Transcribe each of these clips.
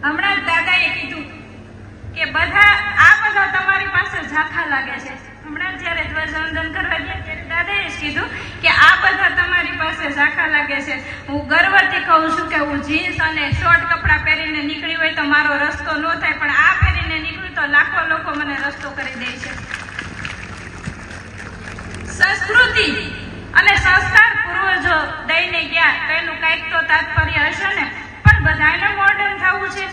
હમણાં જ દાદાએ કીધું કે બધા તમારી પાસે ઝાંખા લાગે છે. હમણાં જ્યારે ધ્વજવંદન કરવા ગયા ત્યારે દાદાએ જ કીધું કે આ બધા તમારી પાસે ઝાંખા લાગે છે. હું ગર્વથી કહું છું કે હું જીન્સ અને શોર્ટ કપડાં પહેરીને નીકળી હોય તો મારો રસ્તો ન થાય, પણ આ પહેરીને નીકળું તો લાખો લોકો મને રસ્તો કરી દે છે. સંસ્કૃતિ અને સંસ્કાર પૂર્વજો દઈને ગયા તો એનું કંઈક તો તાત્પર્ય હશે ને, પણ બધાને મોડર્ન થવું છે.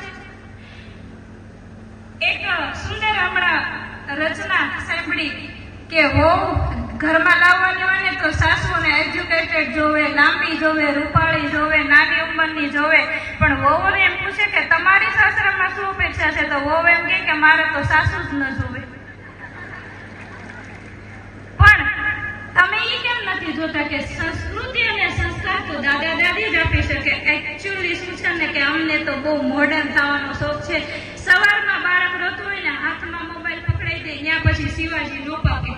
એક સુંદર હમણાં રચના સાંભળી કે વહુ ઘરમાં લાવવાની હોય ને તો સાસુને એજ્યુકેટેડ જોવે, લાંબી જોવે, રૂપાળી જોવે, નાની ઉંમરની જોવે, પણ વહુને એમ પૂછે કે તમારી સાસરામાં શું અપેક્ષા છે, તો વહુ એમ કે મારે તો સાસુ જ ન જોવે. પણ તમે એ કેમ નથી જોતા કે સંસ્કૃતિ અને સંસ્કાર તો દાદા દાદી જ આપી શકે. એકચ્યુઅલી શું છે ને કે અમને તો બહુ મોડર્ન થવાનો શોખ છે. સવારમાં બાળક રોતું હોય ને હાથમાં મોબાઈલ પકડાઈ દે, ત્યાં પછી શિવાજી નો પાકે.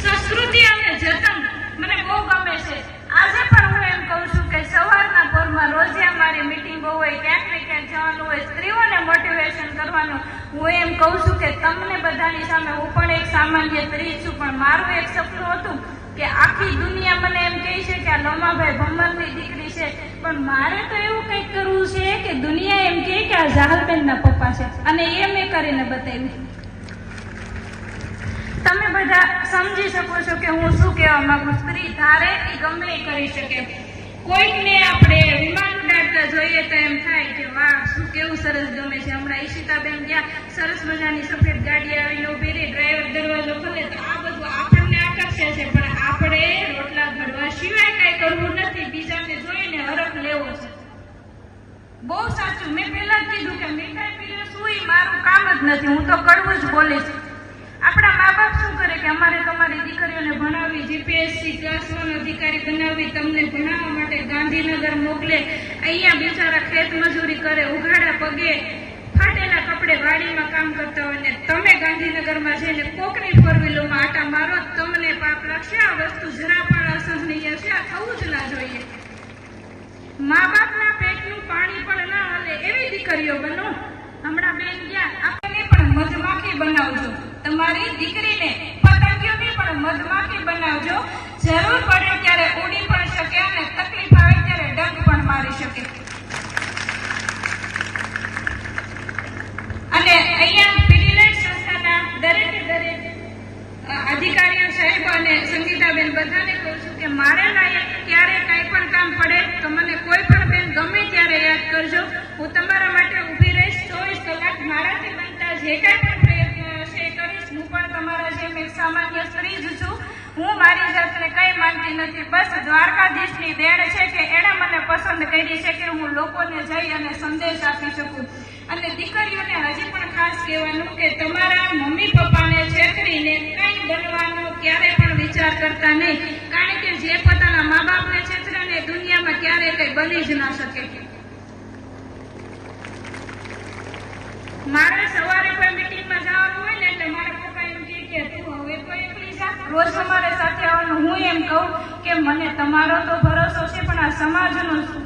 સંસ્કૃતિ અને જતન મને બહુ ગમે છે. આજે પણ હું એમ કહું છું કે સવારના પોરમાં રોજે અમારી મીટિંગો હોય, ક્યાંક ને ક્યાંક જવાનું હોય, સ્ત્રીઓને મોટિવેશન કરવાનું. હું એમ કહું છું કે તમને બધાની સામે હું પણ એક સામાન્ય સ્ત્રી છું, પણ મારું એક સપનું હતું કે આખી દુનિયા મને એમ કહે છે કે આ લોમાભાઈ ભમરની દીકરી છે, પણ મારે તો એવું કંઈક કરવું છે કે દુનિયા એમ કહે કે આ જાહલબેનના પપ્પા છે, અને એ મેં કરીને બતાવ્યું. તમે બધા સમજી શકો છો કે હું શું કહેવા માંગુ. સ્ત્રી ધારે એ ગમે એ કરી શકે. કોઈકને આપણે વિમાન ઉડાડતા જોઈએ તો એમ થાય કે વાહ શું કેવું સરસ ગમે છે. હમણાં ઈશિતાબેન ગયા, સરસ મજાની સફેદ ગાડી આવીને ઉભી રહી, ડ્રાઈવર દરવાજો ખોલે તો આ બધું આપણને આકર્ષે છે, પણ આપણે રોટલા ઘડવા સિવાય કઈ કરવું નથી, બીજાને જોઈને હરખ લેવો છે. બહુ સાચું. મેં પહેલા જ કીધું કે મીઠાઈ પીરસવું એ મારું કામ જ નથી, હું તો કડવું જ બોલીશ. આપણા મા બાપ શું કરે કે અમારે તમારી દીકરીઓને ભણાવી, જીપીએસસી ક્લાસ 1 અધિકારી બનાવી, તમને ભણાવવા માટે ગાંધીનગર મોકલે, અહીંયા બિચારા ખેત મજૂરી કરે, ઉઘાડા પગે, ફાટેલા કપડે વાડીમાં કામ કરતા હોય ને તમે ગાંધીનગરમાં જઈને કોકની ફોરવ્હીલમાં આટા મારો, તમને પાપ લાગશે. આ વસ્તુ જરા પણ અસહનીય છે, આ થવું જ ના જોઈએ. મા બાપના પેટનું પાણી પણ ના હાલે એવી દીકરીઓ બનો. હમણાં બેન ગયા, આપણે પણ મધમાખી બનાવજો. તમારી દીકરીને પતંગિયોની પણ મધમાખી બનાવજો. જરૂર પડે ત્યારે ઉડી પણ શકે અને તકલીફ આવે ત્યારે ડંક પણ મારી શકે. અને અહીંયા પીડીલાઇટ સંસ્થાના દરેક અધિકારીઓ સાહેબ અને સંગીતાબેન બધાને કહું છું કે મારે લાયક ક્યારે કાંઈ પણ કામ પડે તો મને કોઈ પણ બેન ગમે ત્યારે યાદ કરજો. હું તમારા માટે ઊભી રહીશ 24 કલાક. મારાથી બનતા જે કાંઈ પણ પ્રયત્ન હશે કરીશ. હું પણ તમારા જેમ એક સામાન્ય સ્ત્રી જ છું. હું મારી જાતને કંઈ માનતી નથી. બસ દ્વારકાધીશની દેણ છે કે એણે મને પસંદ કરી છે કે હું લોકોને જઈ અને સંદેશ આપી શકું. અને દીકરીઓને હજી પણ ખાસ કહેવાનું કે તમારા મમ્મી પપ્પાને છેતરીને કંઈ બનવાનો ક્યારે પણ વિચાર કરતા નહીં, કારણ કે જે પોતાના મા બાપને છેતરે ને દુનિયામાં ક્યારે કંઈ બની જ ના શકે. મારે સવારે કોઈ મીટિંગમાં જવાનું હોય ને એટલે મારા પપ્પા એમ કહે કે તું હવે તો એકલી જા, રોજ તમારે સાથે આવવાનું. હું એમ કહું કે મને તમારો તો ભરોસો છે, પણ આ સમાજનો શું?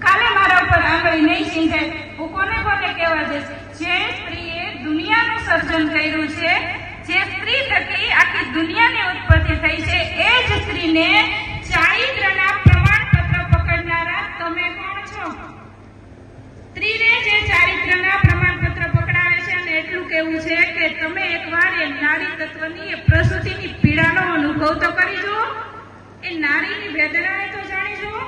કાલે મારા ઉપર આંગળી નહીં ચીંધાય. હું કોને કહેવા જઈશ? જે સ્ત્રીએ દુનિયાનું સર્જન કર્યું છે, જે સ્ત્રી થકી આખી દુનિયાની ઉત્પત્તિ થઈ છે, એ જ સ્ત્રીને ચારિત્રના પ્રમાણપત્ર પકડનારા તમે કોણ છો? સ્ત્રીને જે ચારિત્રના પ્રમાણપત્ર પકડાવે છે અને એટલું કેવું છે કે તમે એકવાર એ નારી તત્વની, એ પ્રસૂતિની પીડાનો અનુભવ તો કરી જુઓ, એ નારીની વેદનાને તો જાણી જુઓ.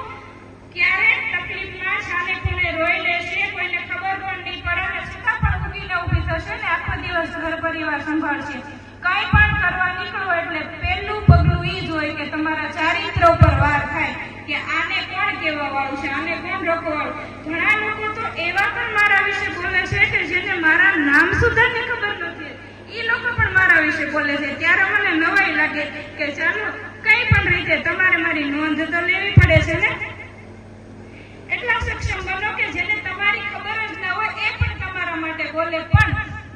ક્યારે તકલીફમાં છાને ખૂણે રોઈ લેશે, કોઈને ખબર પણ નહીં પડે અને છતાં પણ ઊભીને ઊભી થશે ને આખો દિવસ ઘર પરિવાર સંભાળશે. કંઈ પણ કરવા નીકળો એટલે પહેલું પગલું એ જ હોય કે તમારા ચારિત્ર ઉપર વાર થાય કે આને કોણ કહેવા વાળું છે, આને કોણ રોકવાળું. ઘણા લોકો તો એવા પણ મારા વિશે બોલે છે કે જેને મારા નામ સુધા ને ખબર નથી, એ લોકો પણ મારા વિશે બોલે છે. ત્યારે મને નવાઈ લાગે કે ચાલો કઈ પણ રીતે તમારે મારી નોંધ તો લેવી પડે છે ને. એટલા સક્ષમ બનો કે જેને તમારી ખબર જ ના હોય એ પણ તમારા માટે બોલે, પણ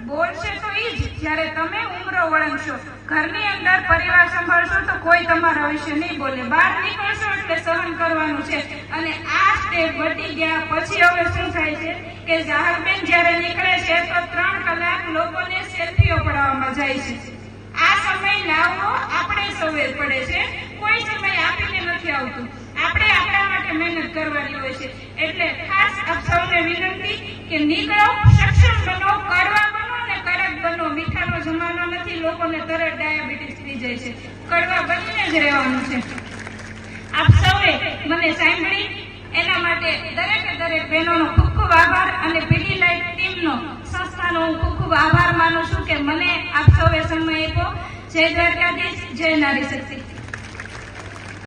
બોલશે તો એ જ જ્યારે તમે ઉમરો વળંગશો. ઘરની અંદર પરિવાર સંભાળશો તો કોઈ તમારા વિશે નહીં બોલે. બહાર નીકળશો એટલે સહન કરવાનું છે. અને આ સ્ટેપ વટી ગયા પછી હવે શું થાય છે કે જાહરબેન જ્યારે નીકળે છે તો 3 કલાક લોકોને સેલ્ફીઓ પડાવવામાં જાય છે. આ સમય લાવવો આપણે સૌએ પડે છે. કોઈ સમય આપીને નથી આવતું. આપણે આપણા માટે મહેનત કરવાની હોય છે. એટલે ખાસ આપ સૌને વિનંતી કે નીકળો, સક્ષમ બનો, કડવા બનો અને કડક બનો. મીઠાનો જમાનો નથી. લોકોને તરત ડાયાબિટીસ થઈ જાય છે. કડવા બનીને જ રહેવાનું છે. આપ સૌએ મને સાંભળી એના માટે દરેક બહેનોનો ખૂબ ખૂબ આભાર અને પીડી લાઈફ ટીમનો, સંસ્થાનો હું ખૂબ ખૂબ આભાર માનું છું કે મને આપ સૌએ સમય આપ્યો. જય દ્વારકાધીશ, જય નારી શક્તિ.